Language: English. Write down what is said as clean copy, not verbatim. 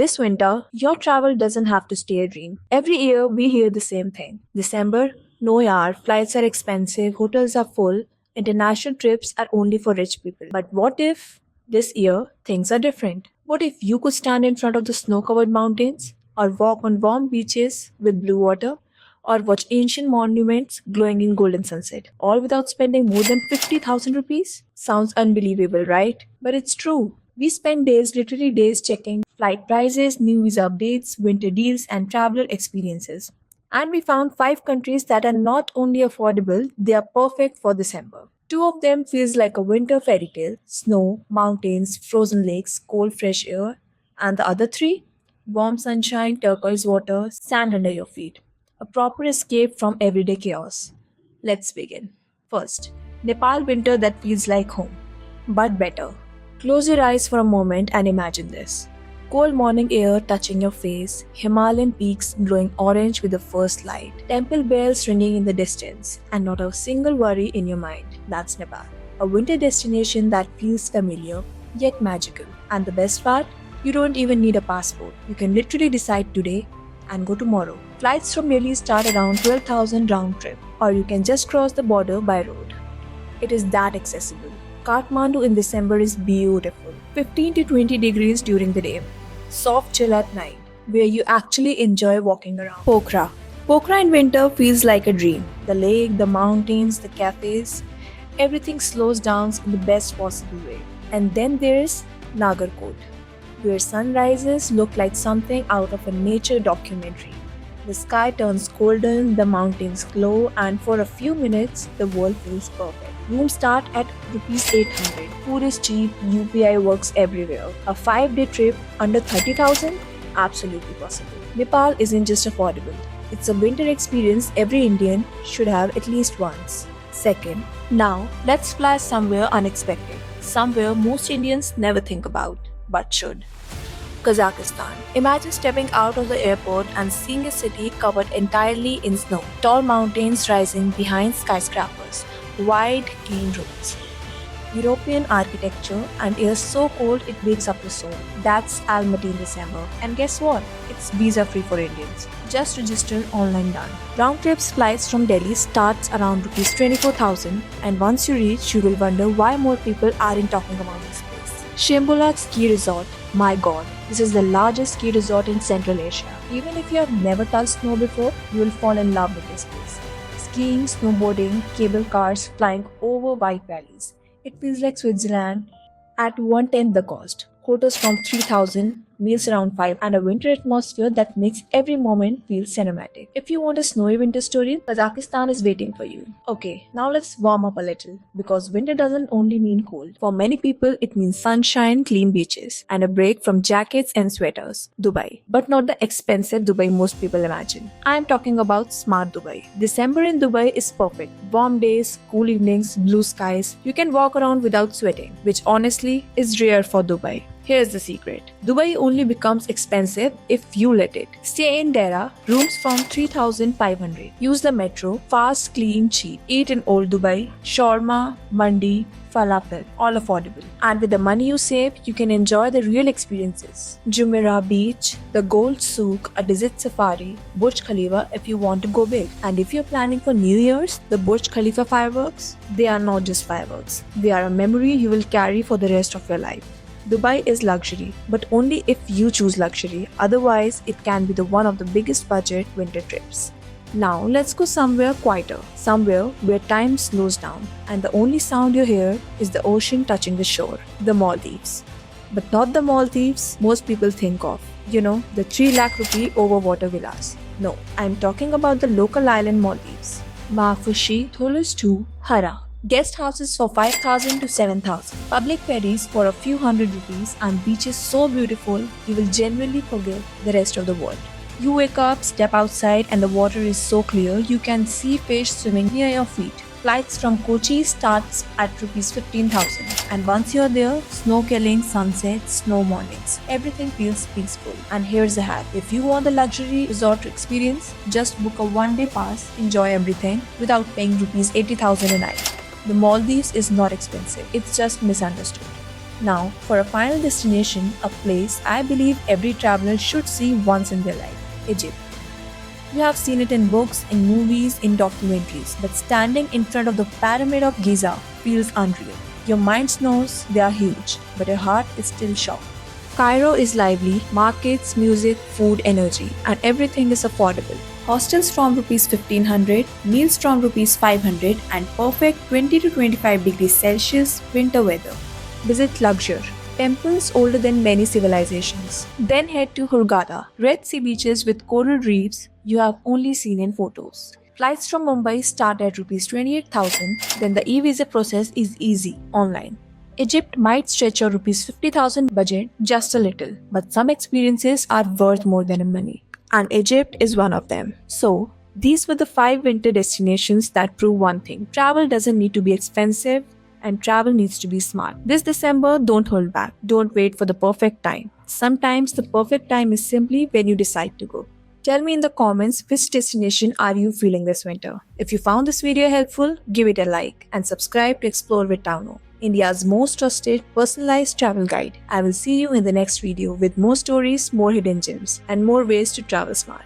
This winter, your travel doesn't have to stay a dream. Every year, we hear the same thing. December, no yaar, flights are expensive, hotels are full, international trips are only for rich people. But what if this year things are different? What if you could stand in front of the snow covered mountains, or walk on warm beaches with blue water, or watch ancient monuments glowing in golden sunset, all without spending more than 50,000 rupees? Sounds unbelievable, right? But it's true. We spend days, literally days, checking flight prices, new visa updates, winter deals, and traveler experiences. And we found 5 countries that are not only affordable, they are perfect for December. Two of them feels like a winter fairy tale: snow, mountains, frozen lakes, cold fresh air, and the other three: warm sunshine, turquoise water, sand under your feet. A proper escape from everyday chaos. Let's begin. First, Nepal winter that feels like home, but better. Close your eyes for a moment and imagine this. Cold morning air touching your face, Himalayan peaks glowing orange with the first light, temple bells ringing in the distance, and not a single worry in your mind. That's Nepal. A winter destination that feels familiar, yet magical. And the best part? You don't even need a passport. You can literally decide today and go tomorrow. Flights from Delhi start around 12,000 round trip, or you can just cross the border by road. It is that accessible. Kathmandu in December is beautiful. 15 to 20 degrees during the day. Soft chill at night, where you actually enjoy walking around. Pokhara. Pokhara in winter feels like a dream. The lake, the mountains, the cafes, everything slows down in the best possible way. And then there's Nagarkot, where sunrises look like something out of a nature documentary. The sky turns golden, the mountains glow, and for a few minutes, the world feels perfect. Rooms start at rupees 800. Food is cheap, UPI works everywhere. A 5-day trip under 30,000? Absolutely possible. Nepal isn't just affordable. It's a winter experience every Indian should have at least once. Second, now let's fly somewhere unexpected. Somewhere most Indians never think about, but should. Kazakhstan. Imagine stepping out of the airport and seeing a city covered entirely in snow. Tall mountains rising behind skyscrapers. Wide, clean roads. European architecture and air so cold it wakes up the soul. That's Almaty in December. And guess what? It's visa free for Indians. Just register online done. Round trips flights from Delhi starts around rupees 24,000, and once you reach you will wonder why more people aren't talking about this place. Shimbola Ski Resort. My god, this is the largest ski resort in Central Asia. Even if you have never touched snow before, you will fall in love with this place. Skiing, snowboarding, cable cars, flying over white valleys. It feels like Switzerland at 1/10 the cost. Hotels from 3,000, meals around 5, and a winter atmosphere that makes every moment feel cinematic. If you want a snowy winter story, Kazakhstan is waiting for you. Okay, now let's warm up a little, because winter doesn't only mean cold. For many people, it means sunshine, clean beaches, and a break from jackets and sweaters. Dubai. But not the expensive Dubai most people imagine. I am talking about smart Dubai. December in Dubai is perfect. Warm days, cool evenings, blue skies. You can walk around without sweating, which honestly is rare for Dubai. Here's the secret. Dubai only becomes expensive if you let it. Stay in Dera, rooms from 3,500. Use the metro, fast, clean, cheap. Eat in Old Dubai, shawarma, mandi, falafel, all affordable. And with the money you save, you can enjoy the real experiences. Jumeirah Beach, the Gold Souk, a desert safari, Burj Khalifa if you want to go big. And if you're planning for New Year's, the Burj Khalifa fireworks, they are not just fireworks. They are a memory you will carry for the rest of your life. Dubai is luxury, but only if you choose luxury. Otherwise, it can be the one of the biggest budget winter trips. Now, let's go somewhere quieter, somewhere where time slows down, and the only sound you hear is the ocean touching the shore, the Maldives. But not the Maldives most people think of. You know, the 3 lakh rupee over water villas. No, I'm talking about the local island Maldives. Maafushi, Tholos 2, Hara. Guest houses for 5,000 to 7,000. Public ferries for a few hundred rupees, and beaches so beautiful you will genuinely forget the rest of the world. You wake up, step outside, and the water is so clear you can see fish swimming near your feet. Flights from Kochi starts at rupees 15,000, and once you're there, snorkeling, sunsets, snow mornings, everything feels peaceful. And here's the hack: if you want the luxury resort experience, just book a 1-day pass, enjoy everything without paying rupees 80,000 a night. The Maldives is not expensive, it's just misunderstood. Now, for a final destination, a place I believe every traveler should see once in their life: Egypt. You have seen it in books, in movies, in documentaries, but standing in front of the Pyramid of Giza feels unreal. Your mind knows they are huge, but your heart is still shocked. Cairo is lively: markets, music, food, energy, and everything is affordable. Hostels from rupees 1500, meals from rupees 500, and perfect 20 to 25 degrees Celsius winter weather. Visit Luxor, temples older than many civilizations. Then head to Hurghada, Red Sea beaches with coral reefs you have only seen in photos. Flights from Mumbai start at rupees 28,000, then the e-visa process is easy online. Egypt might stretch your rupees 50,000 budget just a little, but some experiences are worth more than money. And Egypt is one of them. So, these were the 5 winter destinations that prove one thing: travel doesn't need to be expensive, and travel needs to be smart. This December, don't hold back. Don't wait for the perfect time. Sometimes the perfect time is simply when you decide to go. Tell me in the comments which destination are you feeling this winter. If you found this video helpful, give it a like and subscribe to Explore with Tauno, India's most trusted personalized travel guide. I will see you in the next video with more stories, more hidden gems, and more ways to travel smart.